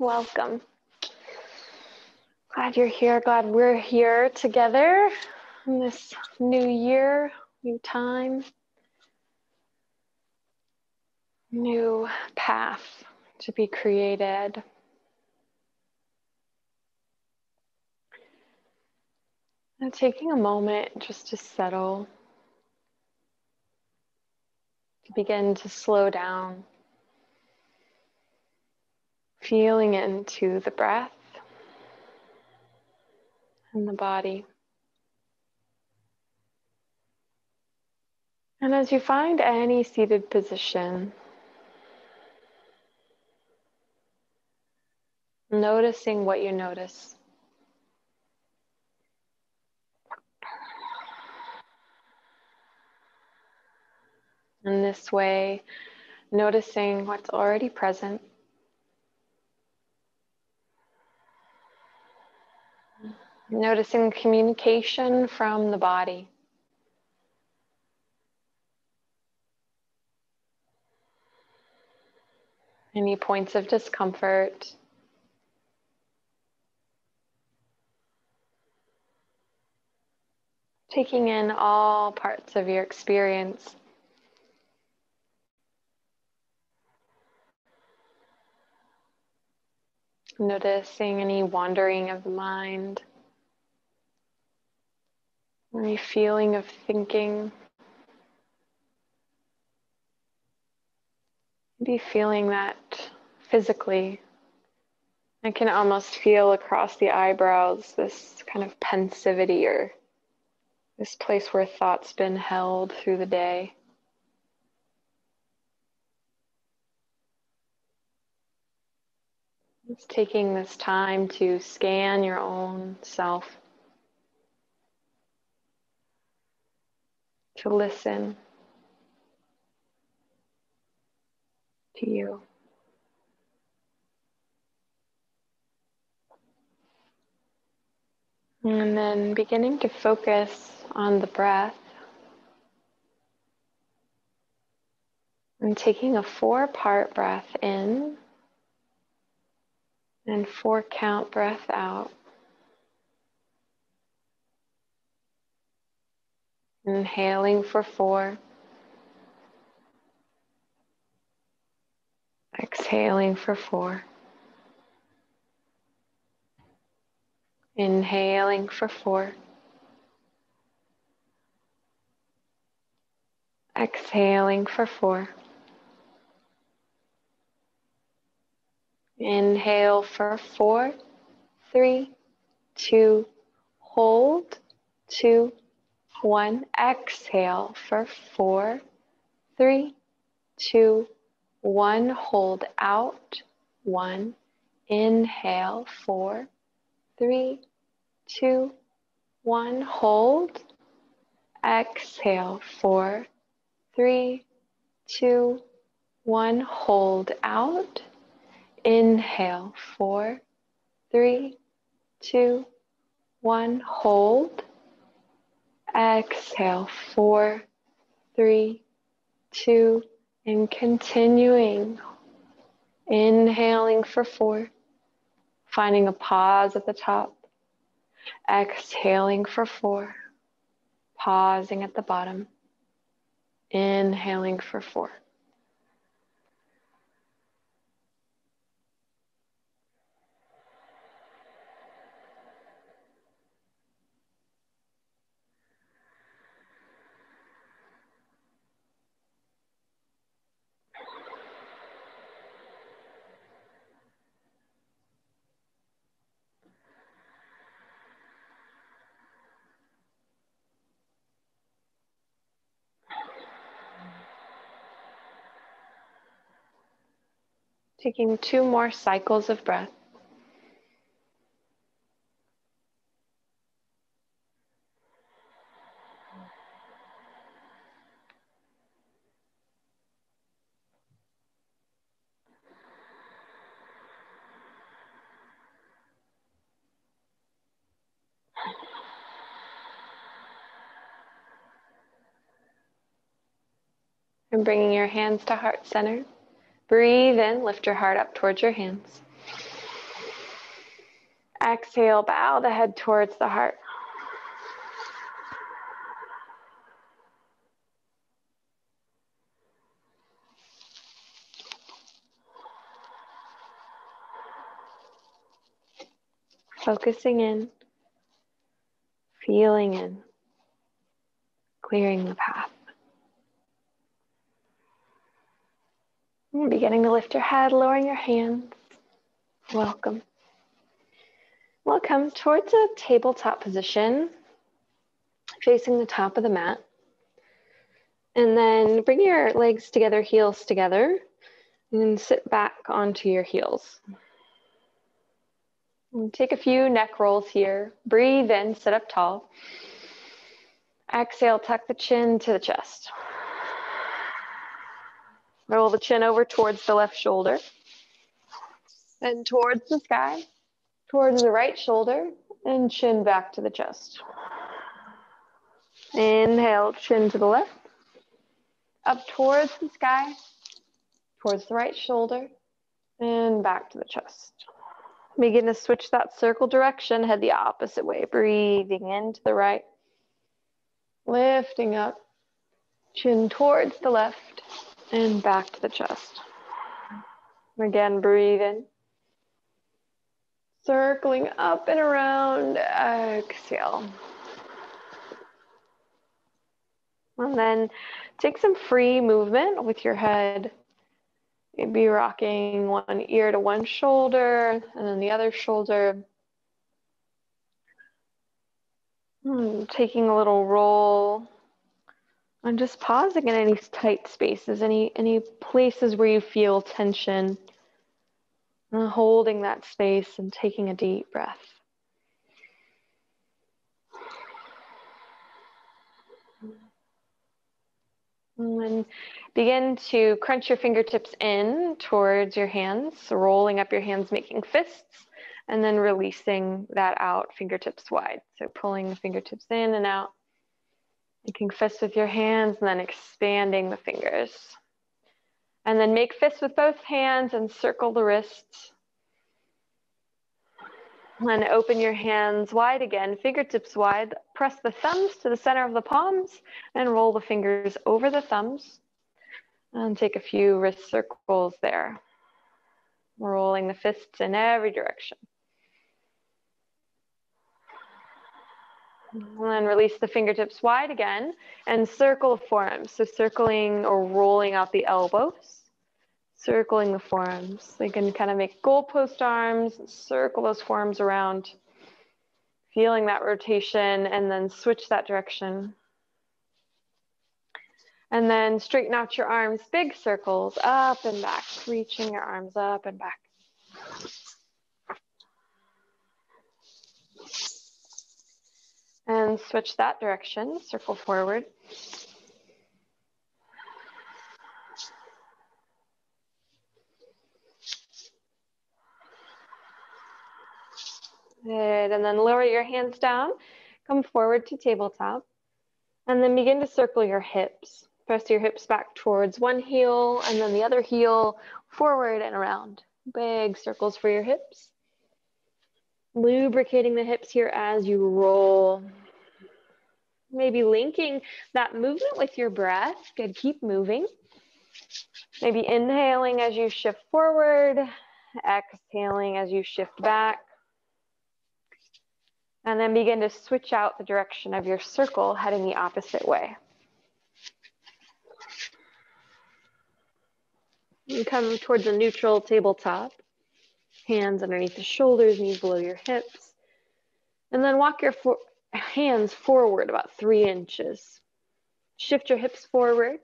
Welcome. Glad you're here. Glad we're here together in this new year, new time, new path to be created. And taking a moment just to settle, to begin to slow down, feeling into the breath and the body. And as you find any seated position, noticing what you notice. In this way, noticing what's already present. Noticing communication from the body. Any points of discomfort. Taking in all parts of your experience. Noticing any wandering of the mind. Any feeling of thinking. Maybe feeling that physically. I can almost feel across the eyebrows this kind of pensivity, or this place where thought's been held through the day. It's taking this time to scan your own self, to listen to you. And then beginning to focus on the breath and taking a 4-part breath in and 4-count breath out. Inhaling for 4. Exhaling for 4. Inhaling for 4. Exhaling for 4. Inhale for 4, 3, 2, hold, 2, 1. Exhale for 4, 3, 2, 1. Hold out, 1. Inhale, 4, 3, 2, 1. Hold. Exhale, 4, 3, 2, 1. Hold out. Inhale, 4, 3, 2, 1. Hold. Exhale, 4, 3, 2, and continuing. Inhaling for 4, finding a pause at the top. Exhaling for 4, pausing at the bottom. Inhaling for 4. Taking 2 more cycles of breath. And bringing your hands to heart center. Breathe in, lift your heart up towards your hands. Exhale, bow the head towards the heart. Focusing in, feeling in, clearing the path. Beginning to lift your head, lowering your hands. Welcome. Welcome towards a tabletop position, facing the top of the mat. And then bring your legs together, heels together, and sit back onto your heels. And take a few neck rolls here. Breathe in, sit up tall. Exhale, tuck the chin to the chest. Roll the chin over towards the left shoulder. And towards the sky, towards the right shoulder, and chin back to the chest. Inhale, chin to the left. Up towards the sky, towards the right shoulder, and back to the chest. Begin to switch that circle direction, head the opposite way. Breathing into the right, lifting up, chin towards the left, and back to the chest. Again, breathe in. Circling up and around, exhale. And then take some free movement with your head. Maybe rocking one ear to one shoulder and then the other shoulder. Taking a little roll and just pausing in any tight spaces, any places where you feel tension. Holding that space and taking a deep breath. And then begin to crunch your fingertips in towards your hands, so rolling up your hands, making fists, and then releasing that out, fingertips wide. So pulling the fingertips in and out, making fists with your hands, and then expanding the fingers. And then make fists with both hands and circle the wrists. And open your hands wide again, fingertips wide. Press the thumbs to the center of the palms and roll the fingers over the thumbs. And take a few wrist circles there. Rolling the fists in every direction. And then release the fingertips wide again and circle the forearms. So circling or rolling out the elbows. Circling the forearms. So you can kind of make goalpost arms, circle those forearms around, feeling that rotation, and then switch that direction. And then straighten out your arms, big circles, up and back, reaching your arms up and back. And switch that direction, circle forward. Good, and then lower your hands down, come forward to tabletop, and then begin to circle your hips. Press your hips back towards one heel, and then the other heel forward and around. Big circles for your hips. Lubricating the hips here as you roll. Maybe linking that movement with your breath. Good, keep moving. Maybe inhaling as you shift forward, exhaling as you shift back. And then begin to switch out the direction of your circle, heading the opposite way. You come towards a neutral tabletop. Hands underneath the shoulders, knees below your hips. And then walk your hands forward about 3 inches. Shift your hips forward.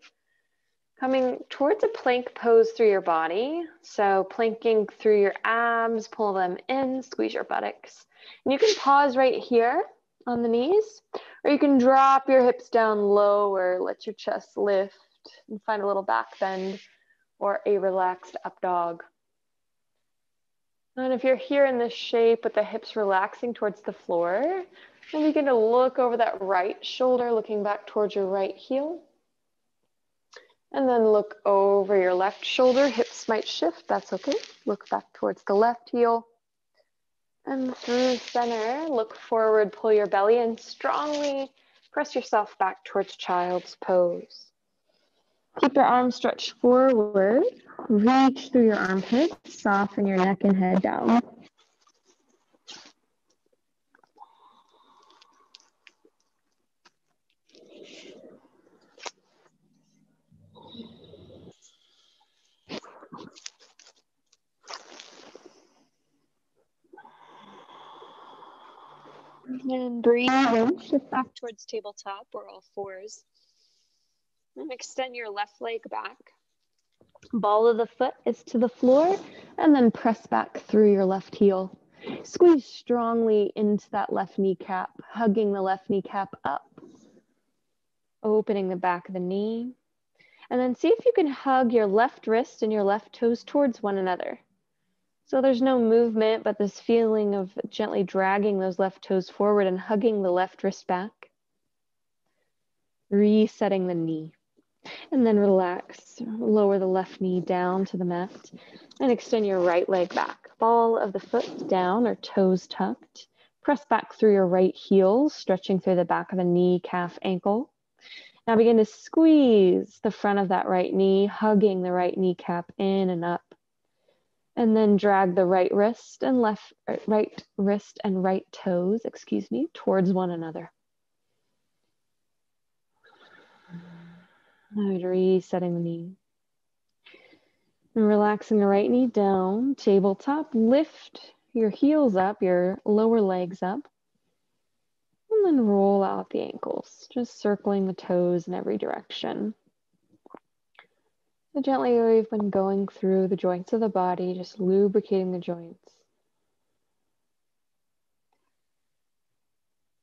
Coming towards a plank pose through your body. So planking through your abs, pull them in, squeeze your buttocks. And you can pause right here on the knees, or you can drop your hips down lower, let your chest lift, and find a little back bend or a relaxed up dog. And if you're here in this shape with the hips relaxing towards the floor, then begin to look over that right shoulder, looking back towards your right heel. And then look over your left shoulder. Hips might shift, that's okay. Look back towards the left heel. And through center, look forward, pull your belly in, strongly press yourself back towards child's pose. Keep your arms stretched forward, reach through your armpits, soften your neck and head down. And breathe in, shift back towards tabletop or all fours. And extend your left leg back. Ball of the foot is to the floor, and then press back through your left heel. Squeeze strongly into that left kneecap, hugging the left kneecap up, opening the back of the knee. And then see if you can hug your left wrist and your left toes towards one another. So there's no movement, but this feeling of gently dragging those left toes forward and hugging the left wrist back. Resetting the knee. And then relax. Lower the left knee down to the mat and extend your right leg back. Ball of the foot down or toes tucked. Press back through your right heel, stretching through the back of the knee, calf, ankle. Now begin to squeeze the front of that right knee, hugging the right kneecap in and up. And then drag the right wrist and right toes, towards one another. And resetting the knee. And relaxing the right knee down, tabletop. Lift your heels up, your lower legs up. And then roll out the ankles, just circling the toes in every direction. So gently, we've been going through the joints of the body, just lubricating the joints.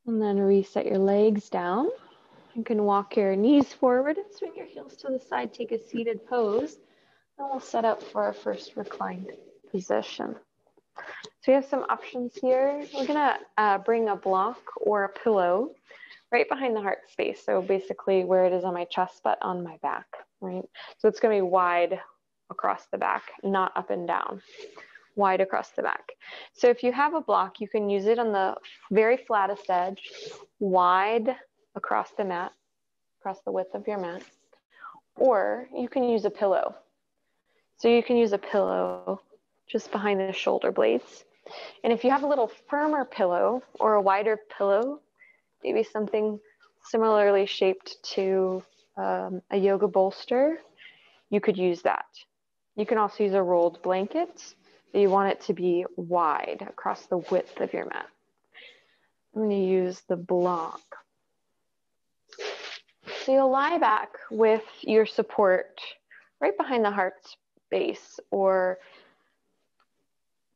And then reset your legs down. You can walk your knees forward and swing your heels to the side, take a seated pose. And we'll set up for our first reclined position. So we have some options here. We're gonna bring a block or a pillow right behind the heart space. So basically where it is on my chest, but on my back, right? So it's gonna be wide across the back, not up and down, wide across the back. So if you have a block, you can use it on the very flattest edge, wide across the mat, across the width of your mat, or you can use a pillow. So you can use a pillow just behind the shoulder blades. And if you have a little firmer pillow or a wider pillow, maybe something similarly shaped to a yoga bolster, you could use that. You can also use a rolled blanket, but you want it to be wide across the width of your mat. I'm going to use the block. So you'll lie back with your support right behind the heart space or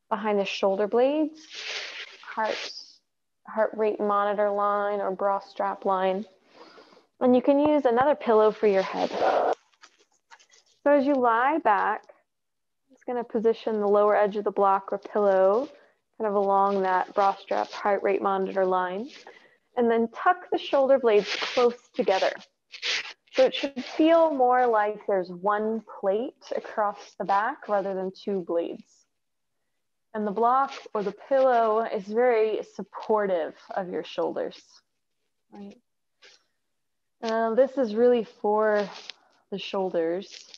behind the shoulder blades, heart rate monitor line or bra strap line. And you can use another pillow for your head. So as you lie back, I'm just going to position the lower edge of the block or pillow kind of along that bra strap heart rate monitor line. And then tuck the shoulder blades close together. So it should feel more like there's one plate across the back rather than two blades. And the block or the pillow is very supportive of your shoulders, right? This is really for the shoulders.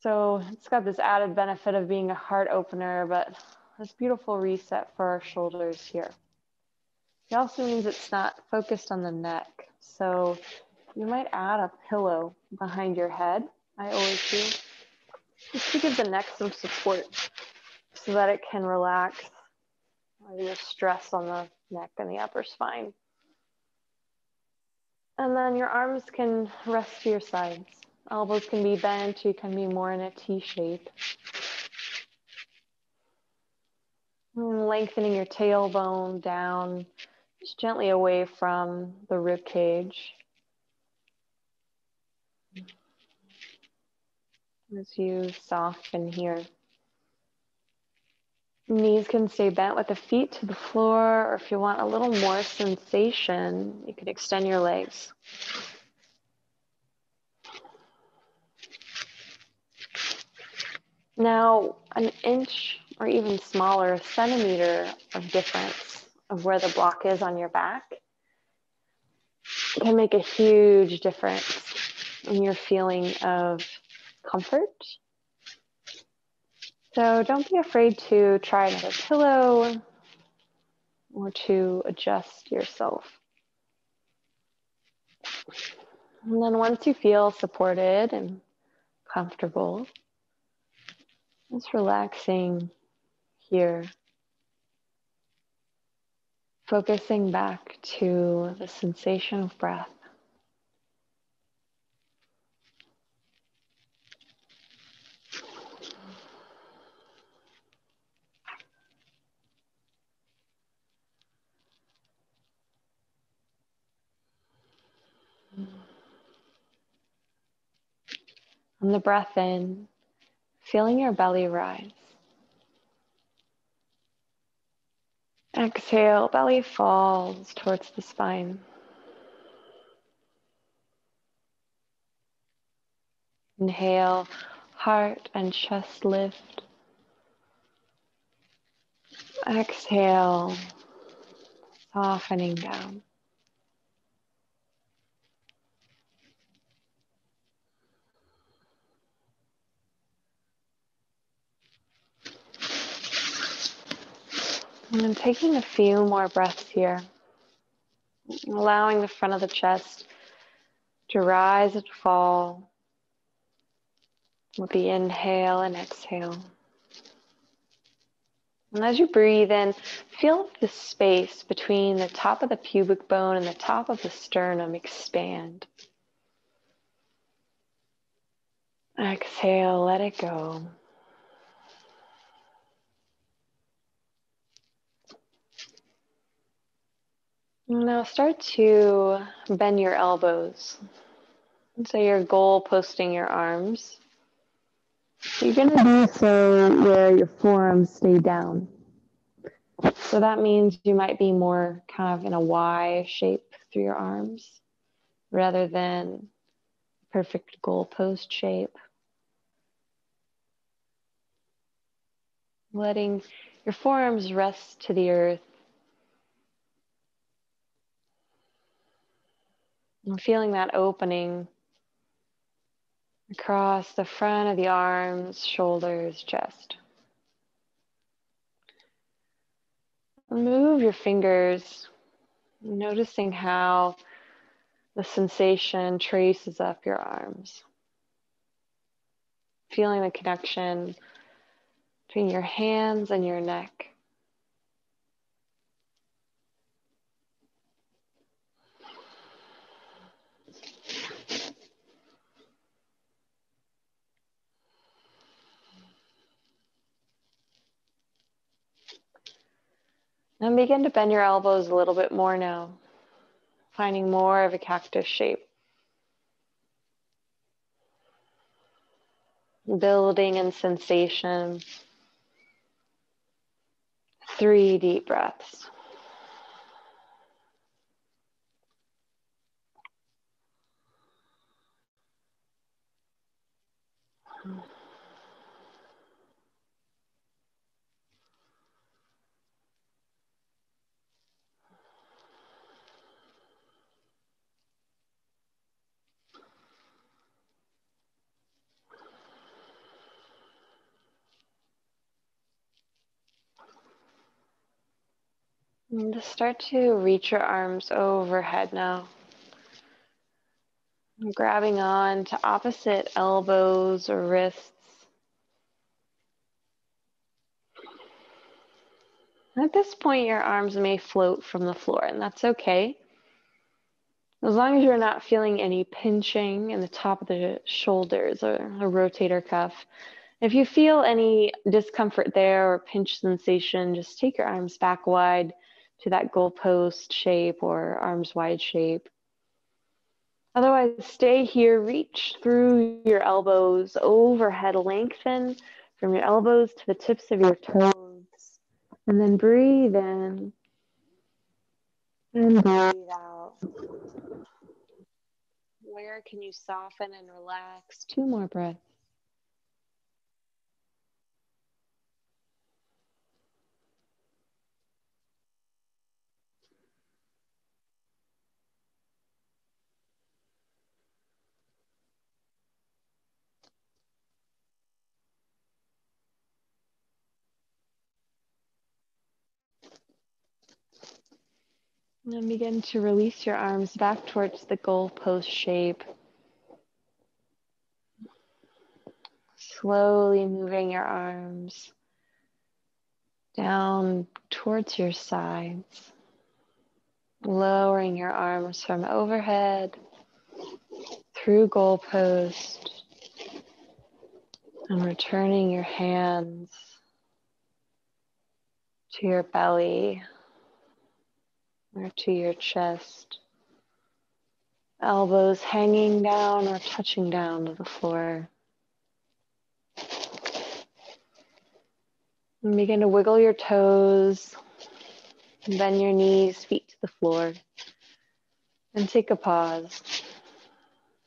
So it's got this added benefit of being a heart opener, but this beautiful reset for our shoulders here. It also means it's not focused on the neck. So you might add a pillow behind your head. I always do, just to give the neck some support so that it can relax the stress on the neck and the upper spine. And then your arms can rest to your sides. Elbows can be bent, you can be more in a T shape. And lengthening your tailbone down, just gently away from the rib cage. As you soften here. Knees can stay bent with the feet to the floor, or if you want a little more sensation, you can extend your legs. Now, an inch or even smaller, a centimeter of difference of where the block is on your back can make a huge difference in your feeling of comfort. So don't be afraid to try another pillow or to adjust yourself. And then once you feel supported and comfortable, just relaxing here, focusing back to the sensation of breath. On the breath in, feeling your belly rise. Exhale, belly falls towards the spine. Inhale, heart and chest lift. Exhale, softening down. And then taking a few more breaths here, allowing the front of the chest to rise and fall with the inhale and exhale. And as you breathe in, feel the space between the top of the pubic bone and the top of the sternum expand. Exhale, let it go. Now start to bend your elbows. And so you're goal posting your arms. You're going to do so where your forearms stay down. So that means you might be more kind of in a Y shape through your arms rather than perfect goal post shape. Letting your forearms rest to the earth. And feeling that opening across the front of the arms, shoulders, chest. Move your fingers, noticing how the sensation traces up your arms. Feeling the connection between your hands and your neck. And begin to bend your elbows a little bit more now, finding more of a cactus shape. Building in sensation. 3 deep breaths. And just start to reach your arms overhead now. Grabbing on to opposite elbows or wrists. At this point, your arms may float from the floor, and that's okay. As long as you're not feeling any pinching in the top of the shoulders or a rotator cuff. If you feel any discomfort there or pinch sensation, just take your arms back wide to that goalpost shape or arms wide shape. Otherwise, stay here, reach through your elbows, overhead lengthen from your elbows to the tips of your toes. And then breathe in and breathe out. Where can you soften and relax? 2 more breaths. And then begin to release your arms back towards the goalpost shape. Slowly moving your arms down towards your sides. Lowering your arms from overhead through goalpost and returning your hands to your belly or to your chest. Elbows hanging down or touching down to the floor. And begin to wiggle your toes, bend your knees, feet to the floor, and take a pause.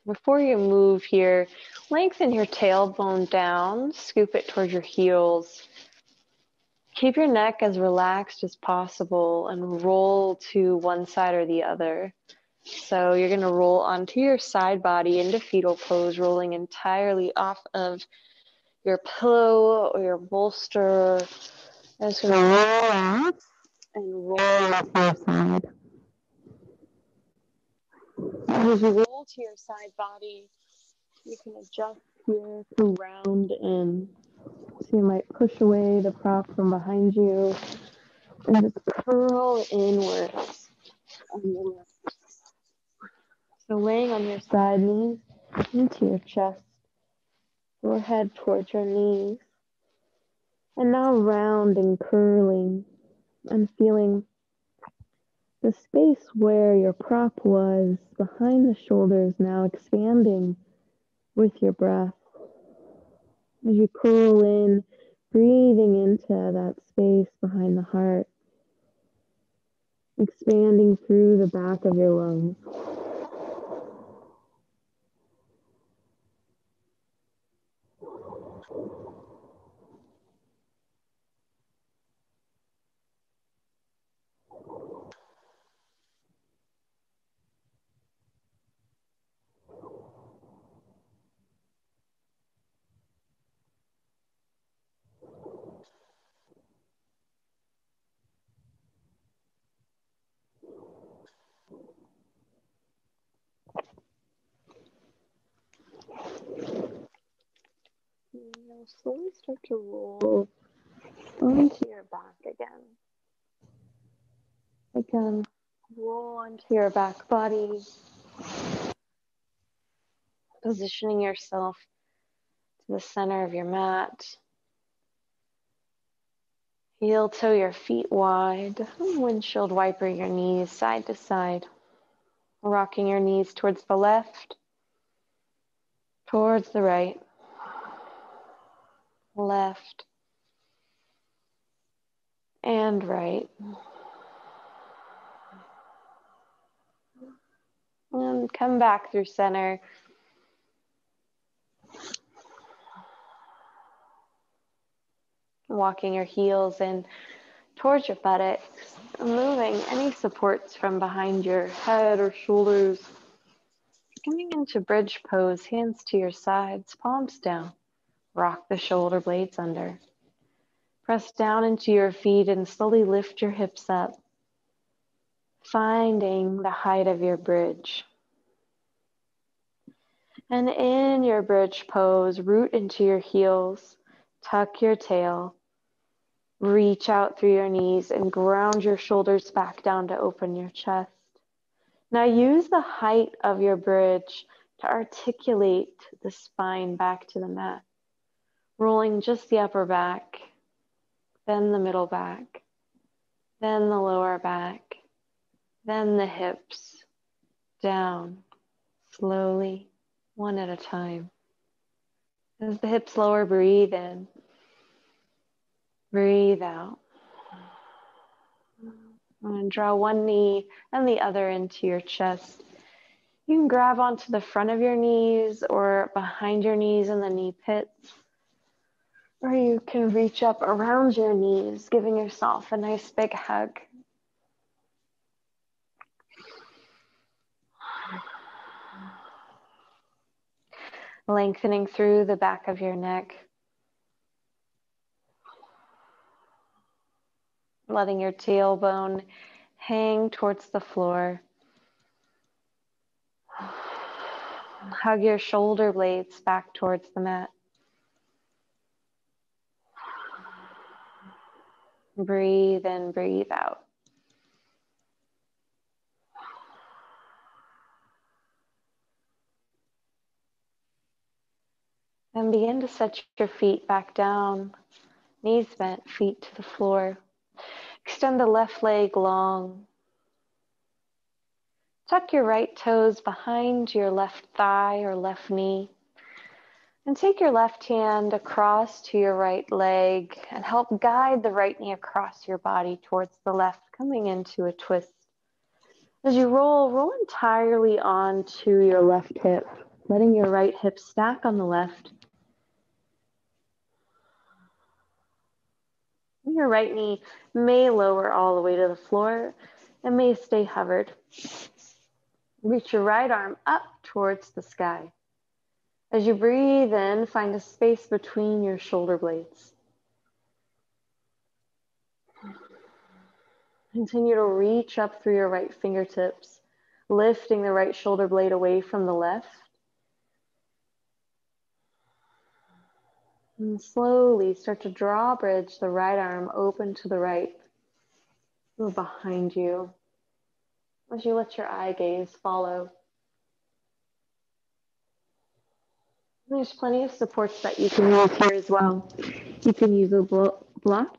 Before you move here, lengthen your tailbone down, scoop it towards your heels. Keep your neck as relaxed as possible and roll to one side or the other. So you're going to roll onto your side body into fetal pose, rolling entirely off of your pillow or your bolster. And it's going to roll out and roll up your side. As you roll to your side body, you can adjust here to round in. So you might push away the prop from behind you and just curl inwards on your left. So laying on your side, knees into your chest, forehead towards your knees. And now round and curling and feeling the space where your prop was behind the shoulders now expanding with your breath. As you curl in, breathing into that space behind the heart, expanding through the back of your lungs. Now slowly start to roll onto your back again. Again, roll onto your back body, positioning yourself to the center of your mat. Heel toe your feet wide, windshield wiper your knees side to side, rocking your knees towards the left, towards the right, left, and right. And come back through center. Walking your heels in towards your buttocks, moving any supports from behind your head or shoulders. Coming into bridge pose, hands to your sides, palms down. Rock the shoulder blades under. Press down into your feet and slowly lift your hips up, finding the height of your bridge. And in your bridge pose, root into your heels, tuck your tail, reach out through your knees and ground your shoulders back down to open your chest. Now use the height of your bridge to articulate the spine back to the mat, rolling just the upper back, then the middle back, then the lower back, then the hips, down, slowly, one at a time. As the hips lower, breathe in, breathe out. And draw one knee and the other into your chest. You can grab onto the front of your knees or behind your knees in the knee pits. Or you can reach up around your knees, giving yourself a nice big hug. Lengthening through the back of your neck. Letting your tailbone Hang towards the floor. Hug your shoulder blades back towards the mat. Breathe in, breathe out. And begin to set your feet back down, knees bent, feet to the floor. Extend the left leg long. Tuck your right toes behind your left thigh or left knee. And take your left hand across to your right leg and help guide the right knee across your body towards the left, coming into a twist. As you roll entirely onto your left hip, letting your right hip stack on the left. Your right knee may lower all the way to the floor and may stay hovered. Reach your right arm up towards the sky. As you breathe in, find a space between your shoulder blades. Continue to reach up through your right fingertips, lifting the right shoulder blade away from the left. And slowly start to drawbridge the right arm open to the right, or behind you, as you let your eye gaze follow. There's plenty of supports that you can use here as well. You can use a block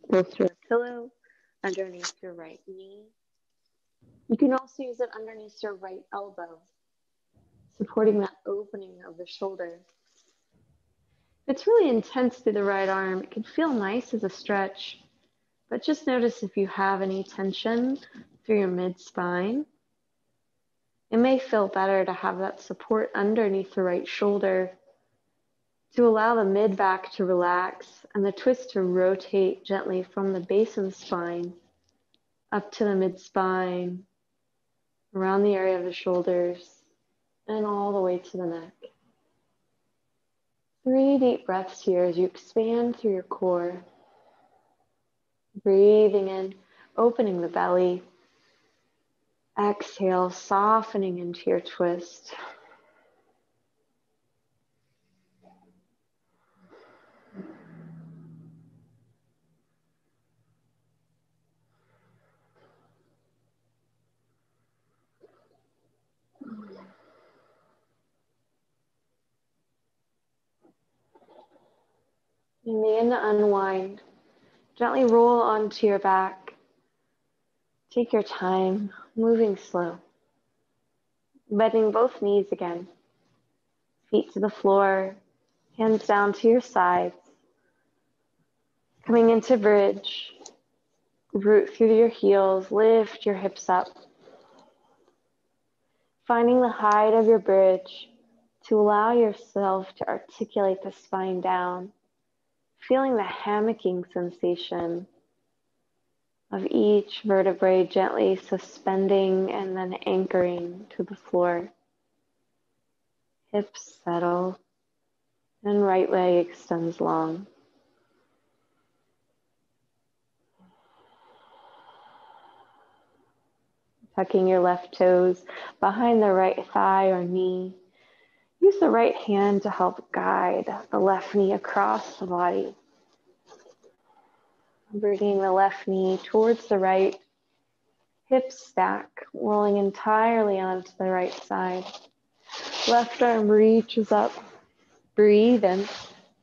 close to a pillow underneath your right knee. You can also use it underneath your right elbow, supporting that opening of the shoulder. If it's really intense through the right arm, it can feel nice as a stretch, but just notice if you have any tension through your mid-spine. It may feel better to have that support underneath the right shoulder to allow the mid-back to relax and the twist to rotate gently from the base of the spine up to the mid-spine, around the area of the shoulders, and all the way to the neck. 3 deep breaths here as you expand through your core. Breathing in, opening the belly. Exhale, softening into your twist. And begin to unwind. Gently roll onto your back. Take your time, moving slow. Bending both knees again. Feet to the floor, hands down to your sides. Coming into bridge. Root through your heels, lift your hips up. Finding the height of your bridge to allow yourself to articulate the spine down. Feeling the hammocking sensation of each vertebrae gently suspending and then anchoring to the floor. Hips settle and right leg extends long. Tucking your left toes behind the right thigh or knee. Use the right hand to help guide the left knee across the body. Bringing the left knee towards the right. Hips stack, rolling entirely onto the right side. Left arm reaches up. Breathe in.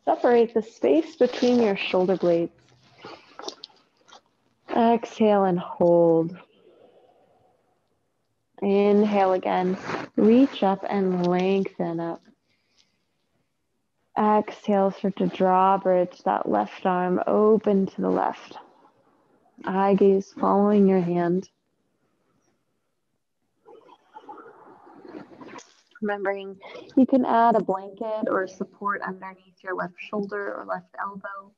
Separate the space between your shoulder blades. Exhale and hold. Inhale again. Reach up and lengthen up. Exhale, start to drawbridge that left arm open to the left. Eye gaze following your hand. Remembering you can add a blanket or support underneath your left shoulder or left elbow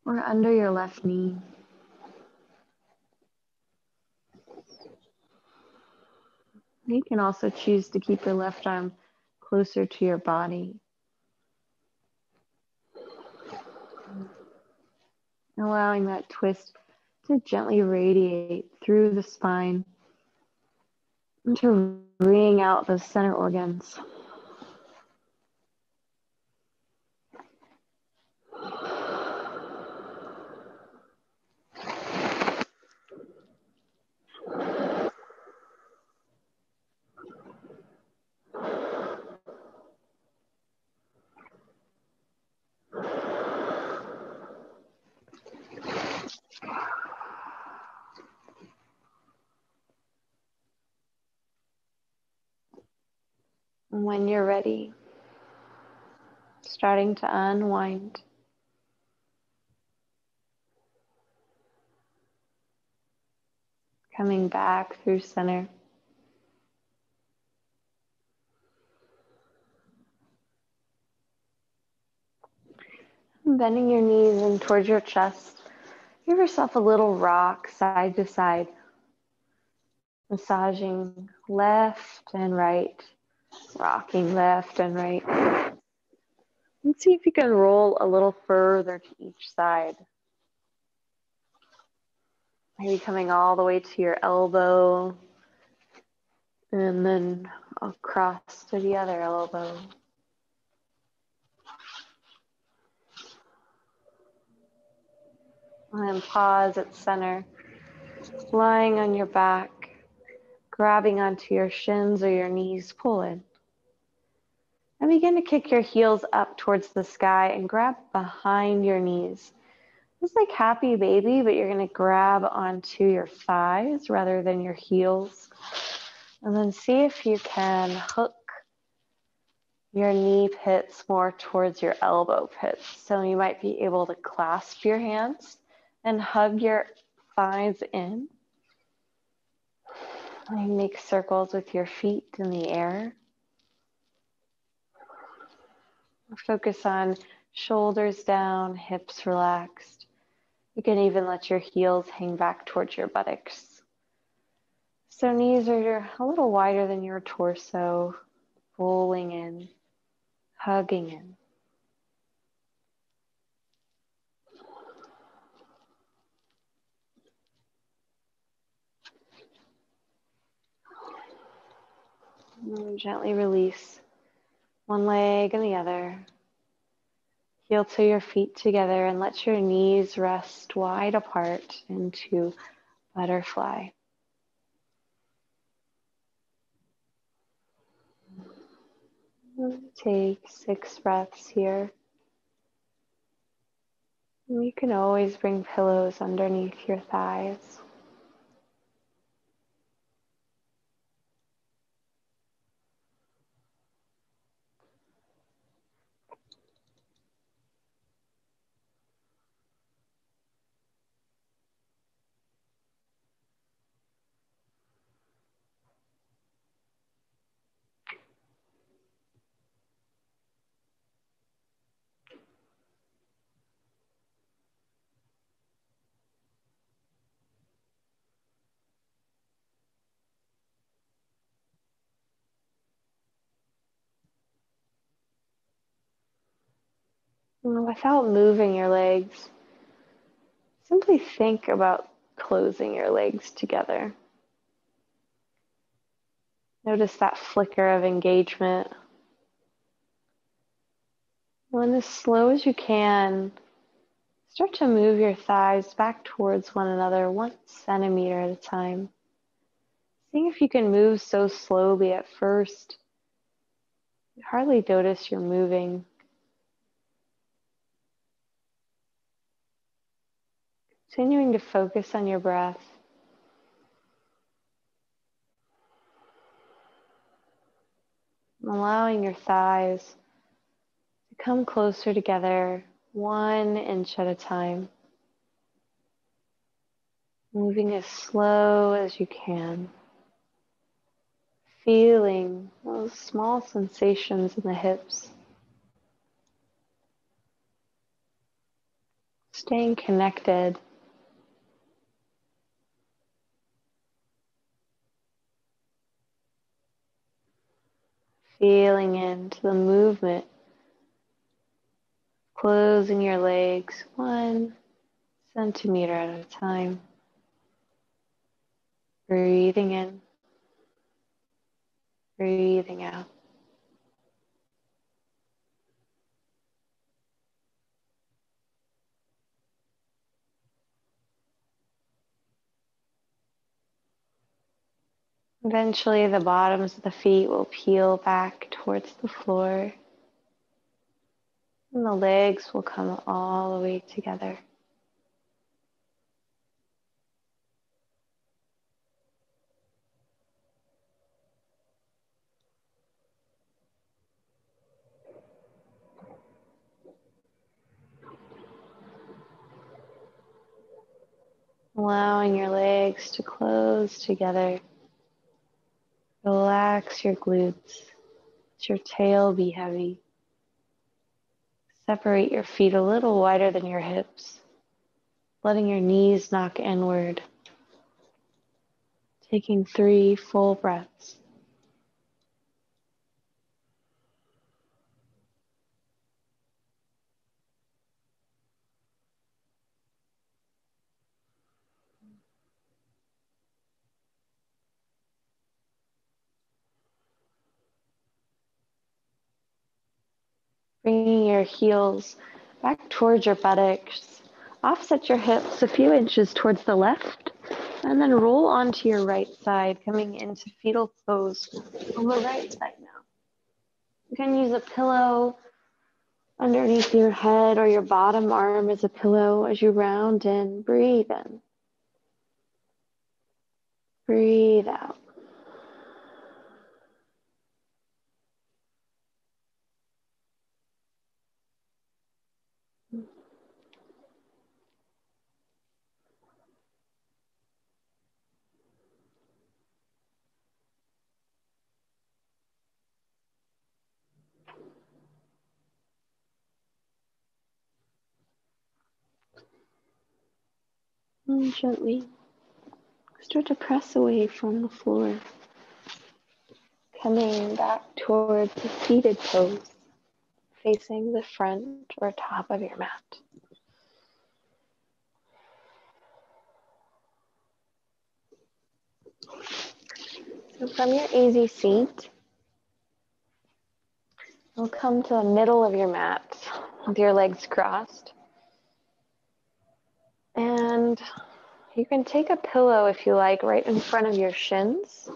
or under your left knee. You can also choose to keep your left arm closer to your body. Allowing that twist to gently radiate through the spine and to ring out those center organs. And when you're ready, starting to unwind. Coming back through center. And bending your knees in towards your chest. Give yourself a little rock side to side. Massaging left and right. Rocking left and right. And see if you can roll a little further to each side. Maybe coming all the way to your elbow and then across to the other elbow. And then pause at center, lying on your back, grabbing onto your shins or your knees, pull in. And begin to kick your heels up towards the sky and grab behind your knees. It's like happy baby, but you're going to grab onto your thighs rather than your heels. And then see if you can hook your knee pits more towards your elbow pits. So you might be able to clasp your hands and hug your thighs in. And make circles with your feet in the air. Focus on shoulders down, hips relaxed. You can even let your heels hang back towards your buttocks. So knees are a little wider than your torso, rolling in, hugging in. And gently release one leg and the other. Heel to your feet together and let your knees rest wide apart into butterfly. Take 6 breaths here. You can always bring pillows underneath your thighs. And without moving your legs, simply think about closing your legs together. Notice that flicker of engagement. And as slow as you can, start to move your thighs back towards one another 1 centimeter at a time. Seeing if you can move so slowly at first, you hardly notice you're moving. Continuing to focus on your breath. Allowing your thighs to come closer together 1 inch at a time. Moving as slow as you can. Feeling those small sensations in the hips. Staying connected. Feeling into the movement. Closing your legs 1 centimeter at a time. Breathing in, breathing out. Eventually, the bottoms of the feet will peel back towards the floor, and the legs will come all the way together. Allowing your legs to close together. Relax your glutes. Let your tail be heavy. Separate your feet a little wider than your hips, letting your knees knock inward. Taking 3 full breaths. Bringing your heels back towards your buttocks. Offset your hips a few inches towards the left, and then roll onto your right side, coming into fetal pose on the right side now. You can use a pillow underneath your head or your bottom arm as a pillow as you round in. Breathe in. Breathe out. And gently start to press away from the floor, coming back towards the seated pose, facing the front or top of your mat. So from your easy seat, you'll come to the middle of your mat with your legs crossed. And you can take a pillow, if you like, right in front of your shins.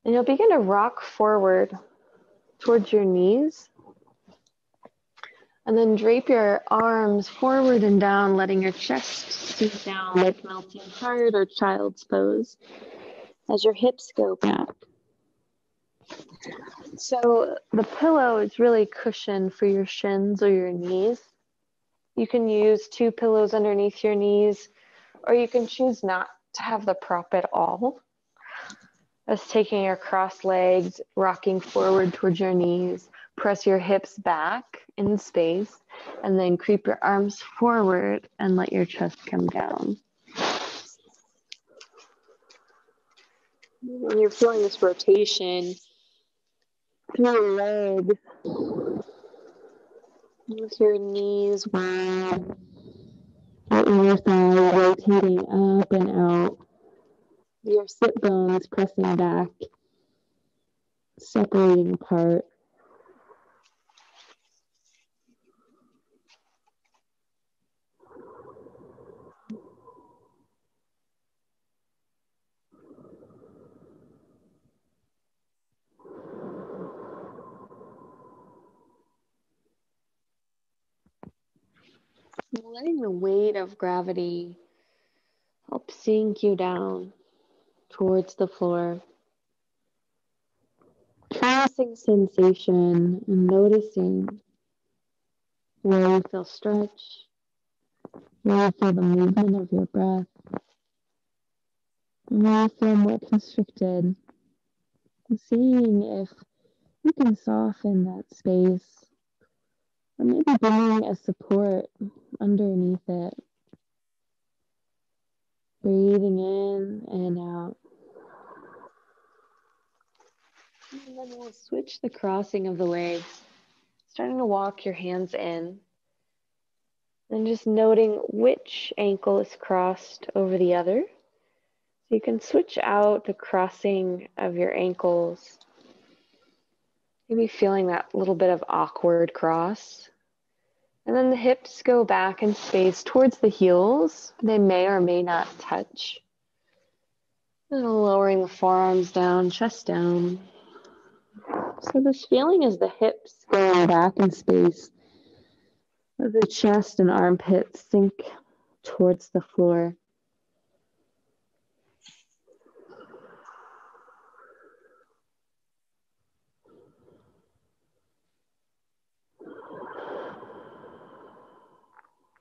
And you'll begin to rock forward towards your knees. And then drape your arms forward and down, letting your chest sink down like melting heart or child's pose as your hips go back. So the pillow is really cushion for your shins or your knees. You can use 2 pillows underneath your knees, or you can choose not to have the prop at all. As taking your crossed legs, rocking forward towards your knees, press your hips back in space, and then creep your arms forward and let your chest come down. When you're feeling this rotation through your legs, with your knees wide, your inner thigh rotating up and out, your sit bones pressing back, separating apart. Letting the weight of gravity help sink you down towards the floor. Tracing sensation and noticing where you feel stretch, where you feel the movement of your breath, and where you feel more constricted. And seeing if you can soften that space, or maybe bringing a support underneath it. Breathing in and out. And then we'll switch the crossing of the legs, starting to walk your hands in, and just noting which ankle is crossed over the other. So you can switch out the crossing of your ankles, maybe feeling that little bit of awkward cross. And then the hips go back in space towards the heels. They may or may not touch. And lowering the forearms down, chest down. So this feeling is the hips going back in space. The chest and armpits sink towards the floor.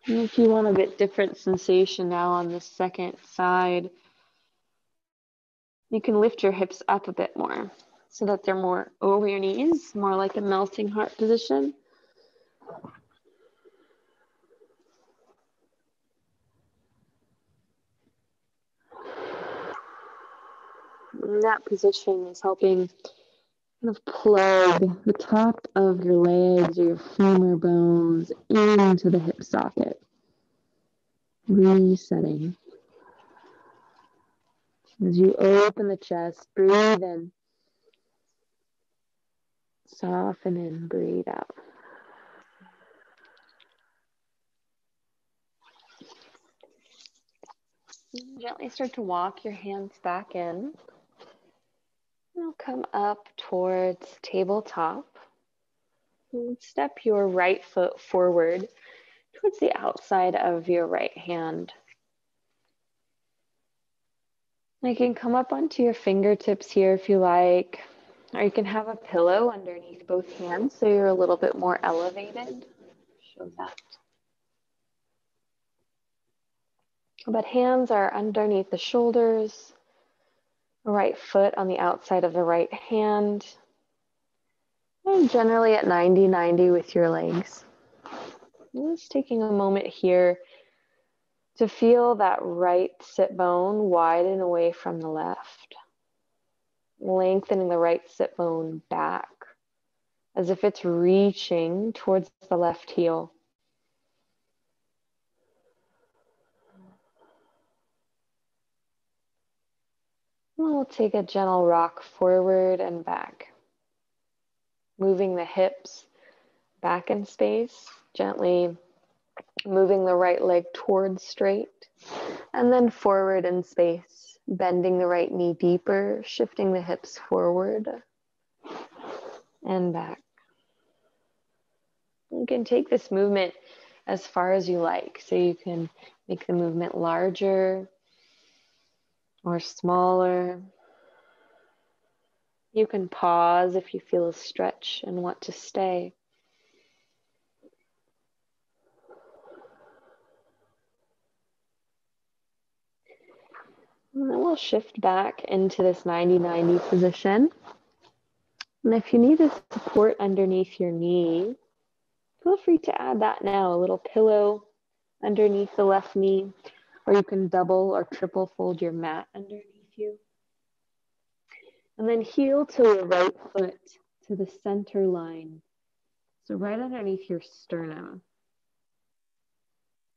And if you want a bit different sensation now on the second side, you can lift your hips up a bit more so that they're more over your knees, more like a melting heart position. And that position is helping kind of plug the top of your legs or your femur bones into the hip socket. Resetting. As you open the chest, breathe in. Soften in, breathe out. Gently start to walk your hands back in. You'll come up towards tabletop. And step your right foot forward towards the outside of your right hand. You can come up onto your fingertips here if you like, or you can have a pillow underneath both hands so you're a little bit more elevated. Show that. But hands are underneath the shoulders, the right foot on the outside of the right hand, and generally at 90-90 with your legs. Just taking a moment here to feel that right sit bone widen away from the left, lengthening the right sit bone back as if it's reaching towards the left heel. We'll take a gentle rock forward and back, moving the hips back in space, gently moving the right leg towards straight, and then forward in space, bending the right knee deeper, shifting the hips forward and back. You can take this movement as far as you like, so you can make the movement larger or smaller. You can pause if you feel a stretch and want to stay. And then we'll shift back into this 90-90 position. And if you need a support underneath your knee, feel free to add that now, a little pillow underneath the left knee, or you can double or triple fold your mat underneath you. And then heel to your right foot to the center line. So right underneath your sternum.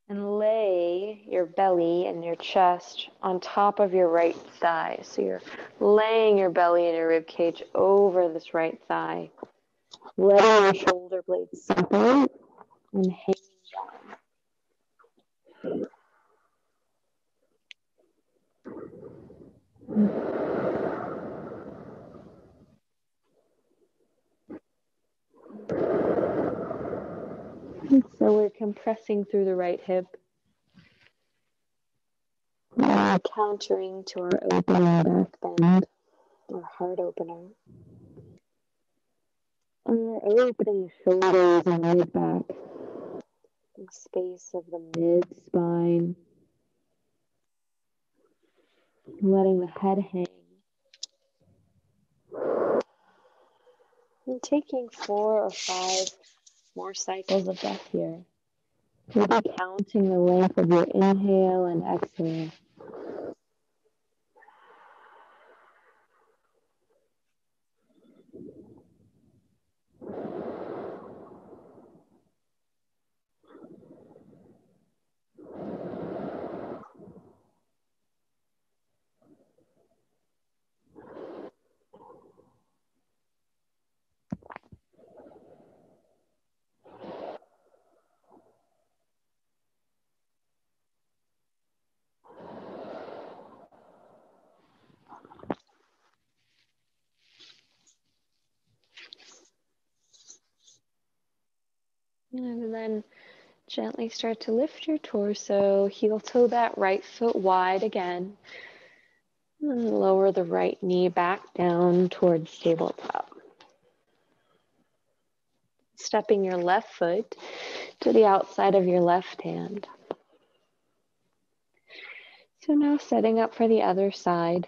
And lay your belly and your chest on top of your right thigh. So you're laying your belly and your rib cage over this right thigh. Letting your shoulder blades separate and hanging down. And so we're compressing through the right hip. Countering to our opening back bend, our heart opener. And we're opening shoulders and right back. The space of the mid-spine. Letting the head hang. And taking 4 or 5 more cycles of breath here. Maybe counting the length of your inhale and exhale. And then gently start to lift your torso, heel toe that right foot wide again. And lower the right knee back down towards tabletop. Stepping your left foot to the outside of your left hand. So now setting up for the other side.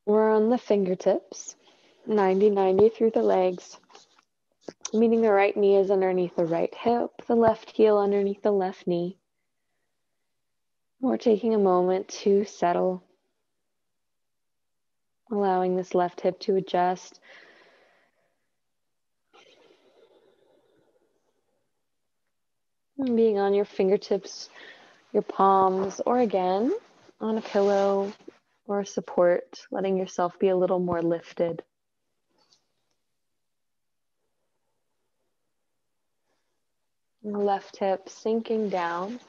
We're on the fingertips, 90-90 through the legs, meaning the right knee is underneath the right hip, the left heel underneath the left knee. We're taking a moment to settle, allowing this left hip to adjust. And being on your fingertips, your palms, or again, on a pillow or a support, letting yourself be a little more lifted. Left hip sinking down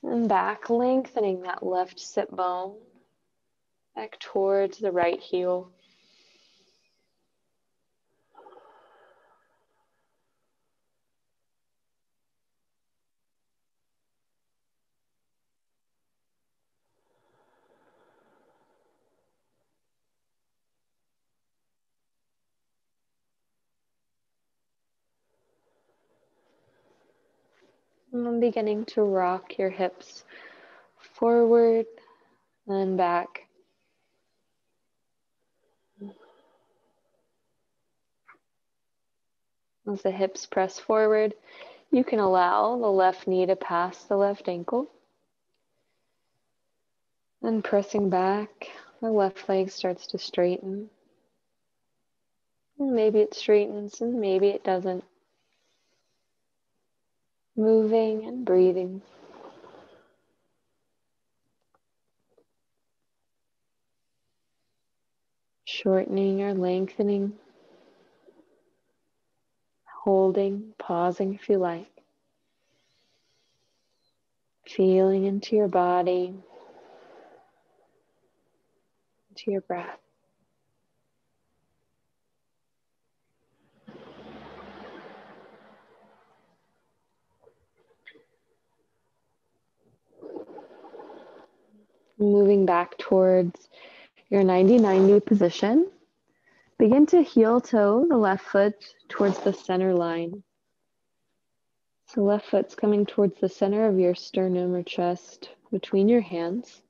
and back, lengthening that left sit bone back towards the right heel. And I'm beginning to rock your hips forward and back. As the hips press forward, you can allow the left knee to pass the left ankle. And pressing back, the left leg starts to straighten. And maybe it straightens and maybe it doesn't. Moving and breathing. Shortening or lengthening. Holding, pausing if you like. Feeling into your body, into your breath. Moving back towards your 90-90 position. Begin to heel toe the left foot towards the center line. So left foot's coming towards the center of your sternum or chest between your hands.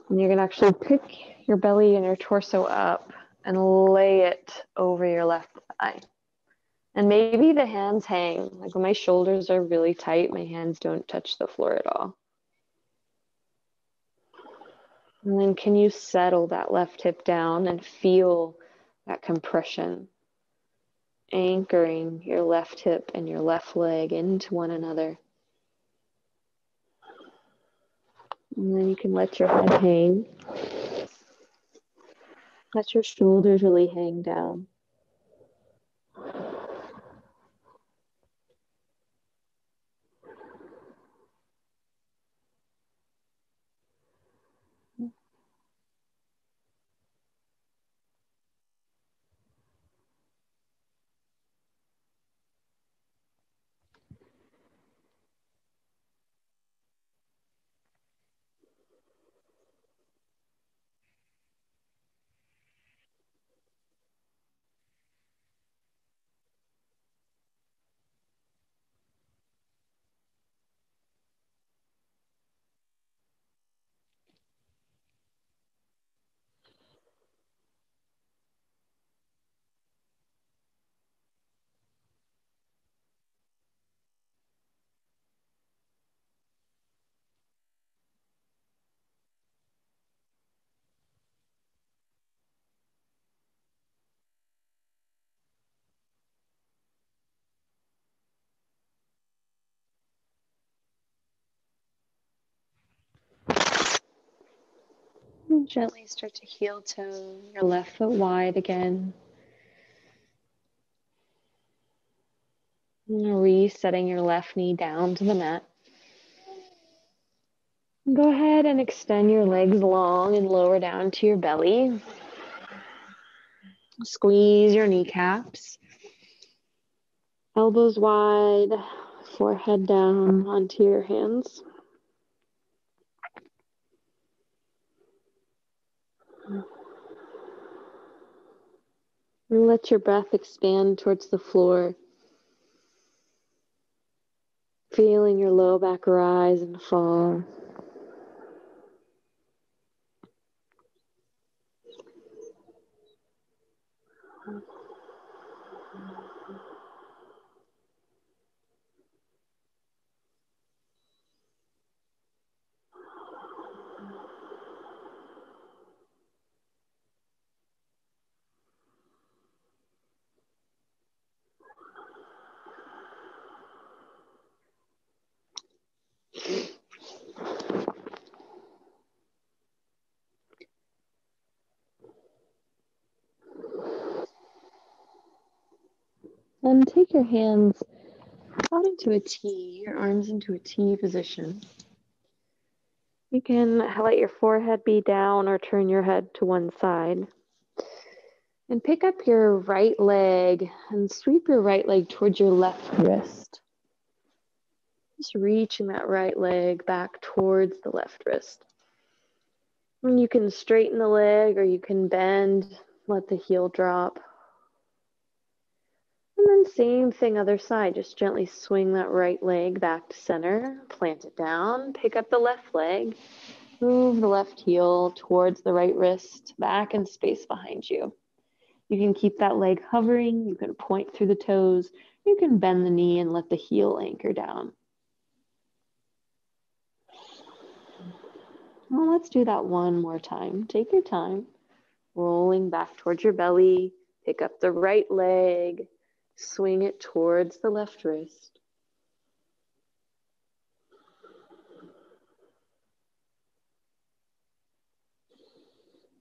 And you're going to actually pick your belly and your torso up and lay it over your left thigh. And maybe the hands hang. Like when my shoulders are really tight, my hands don't touch the floor at all. And then can you settle that left hip down and feel that compression, anchoring your left hip and your left leg into one another. And then you can let your head hang. Let your shoulders really hang down. And gently start to heel toe your left foot wide again. And resetting your left knee down to the mat. Go ahead and extend your legs long and lower down to your belly. Squeeze your kneecaps. Elbows wide, forehead down onto your hands. And let your breath expand towards the floor. Feeling your low back rise and fall. And take your hands out into a T, your arms into a T position. You can let your forehead be down or turn your head to one side. And pick up your right leg and sweep your right leg towards your left wrist. Just reaching that right leg back towards the left wrist. And you can straighten the leg or you can bend, let the heel drop. And then same thing, other side. Just gently swing that right leg back to center, plant it down, pick up the left leg, move the left heel towards the right wrist, back in space behind you. You can keep that leg hovering, you can point through the toes, you can bend the knee and let the heel anchor down. Well, let's do that one more time. Take your time, rolling back towards your belly, pick up the right leg, swing it towards the left wrist.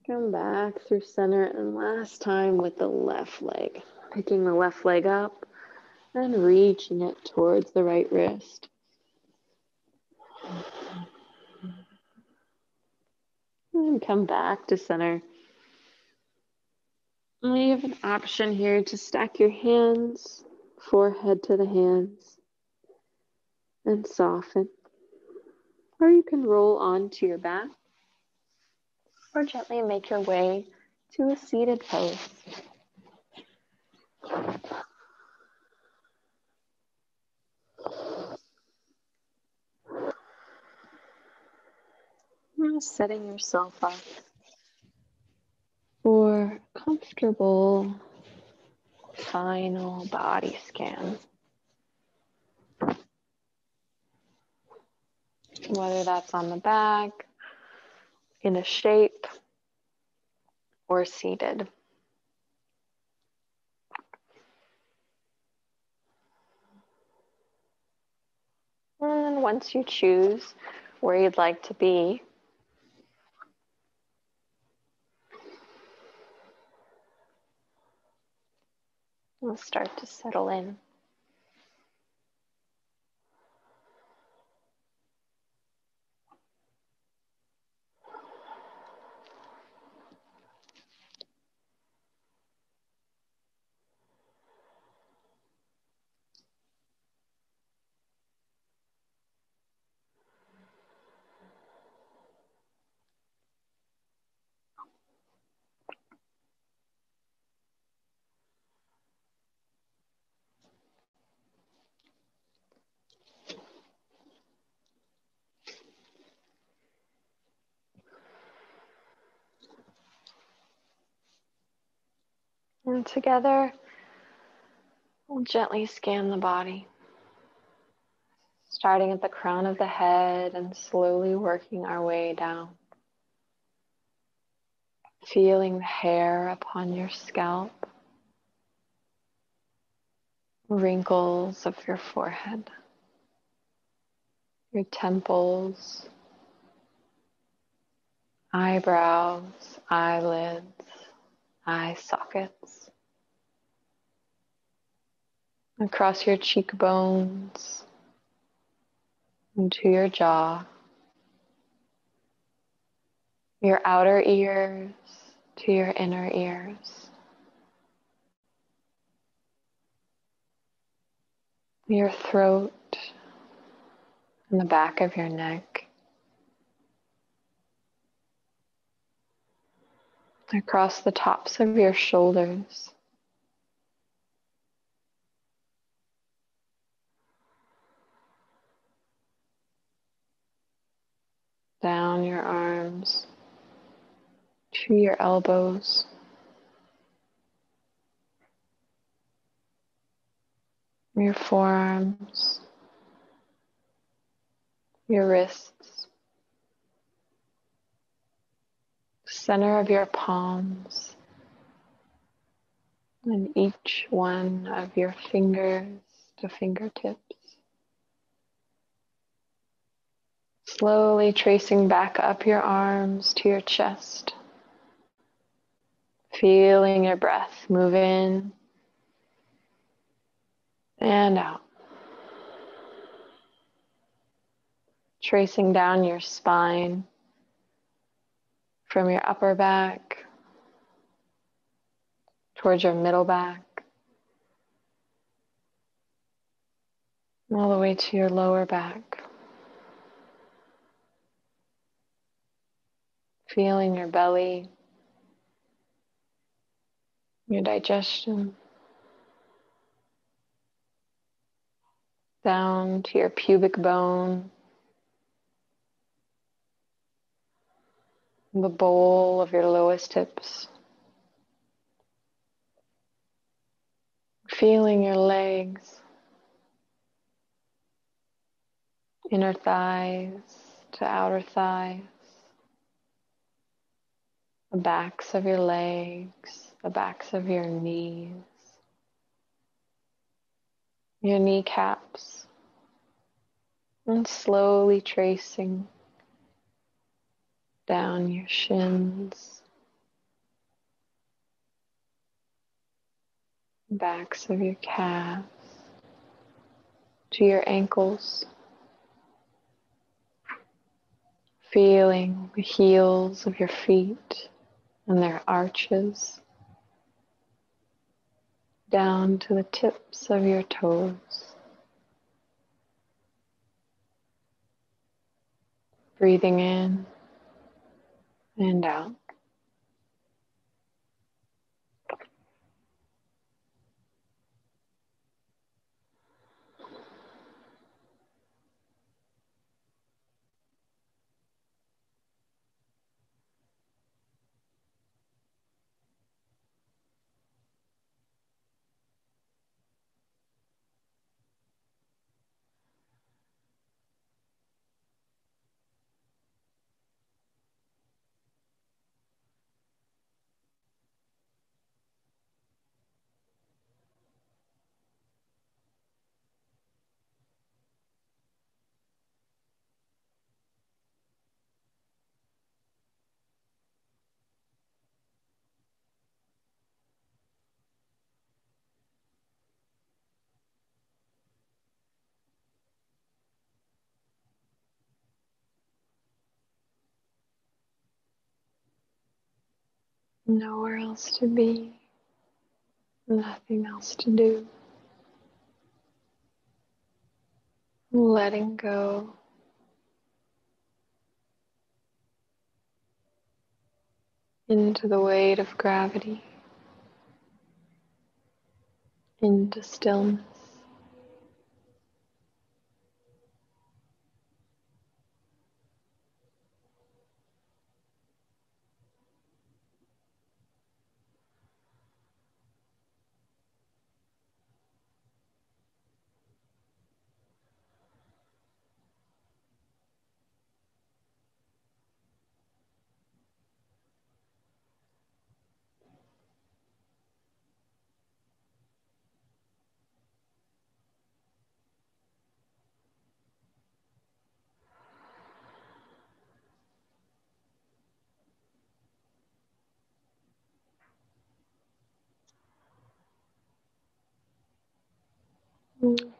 Come back through center, and last time with the left leg. Picking the left leg up and reaching it towards the right wrist. And come back to center. And you have an option here to stack your hands, forehead to the hands, and soften. Or you can roll onto your back, or gently make your way to a seated pose. And setting yourself up for comfortable final body scan. Whether that's on the back, in a shape, or seated. And then once you choose where you'd like to be, we'll start to settle in. And together, we'll gently scan the body, starting at the crown of the head and slowly working our way down. Feeling the hair upon your scalp, wrinkles of your forehead, your temples, eyebrows, eyelids, eye sockets, across your cheekbones, into your jaw, your outer ears to your inner ears. your throat, and the back of your neck, across the tops of your shoulders, down your arms to your elbows, your forearms, your wrists, center of your palms, and each one of your fingers to fingertips. Slowly tracing back up your arms to your chest, feeling your breath move in and out. Tracing down your spine from your upper back towards your middle back, all the way to your lower back. Feeling your belly, your digestion, down to your pubic bone, the bowl of your lowest hips. Feeling your legs, inner thighs to outer thighs, the backs of your legs, the backs of your knees, your kneecaps, and slowly tracing down your shins, backs of your calves, to your ankles, feeling the heels of your feet and their arches, down to the tips of your toes. Breathing in and out. Nowhere else to be, nothing else to do. Letting go. Into the weight of gravity, into stillness.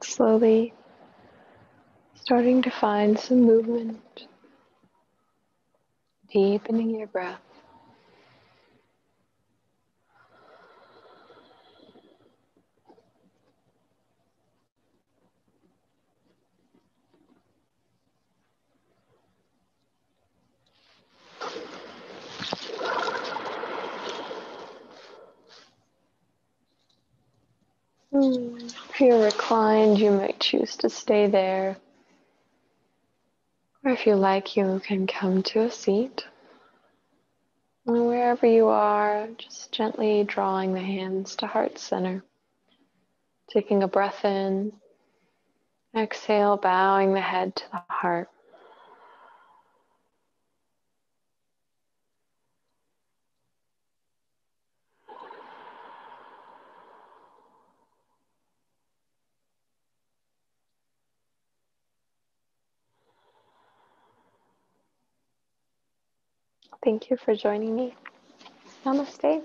Slowly starting to find some movement, deepening your breath. If you're reclined, you might choose to stay there. Or if you like, you can come to a seat. And wherever you are, just gently drawing the hands to heart center. Taking a breath in. Exhale, bowing the head to the heart. Thank you for joining me. Namaste.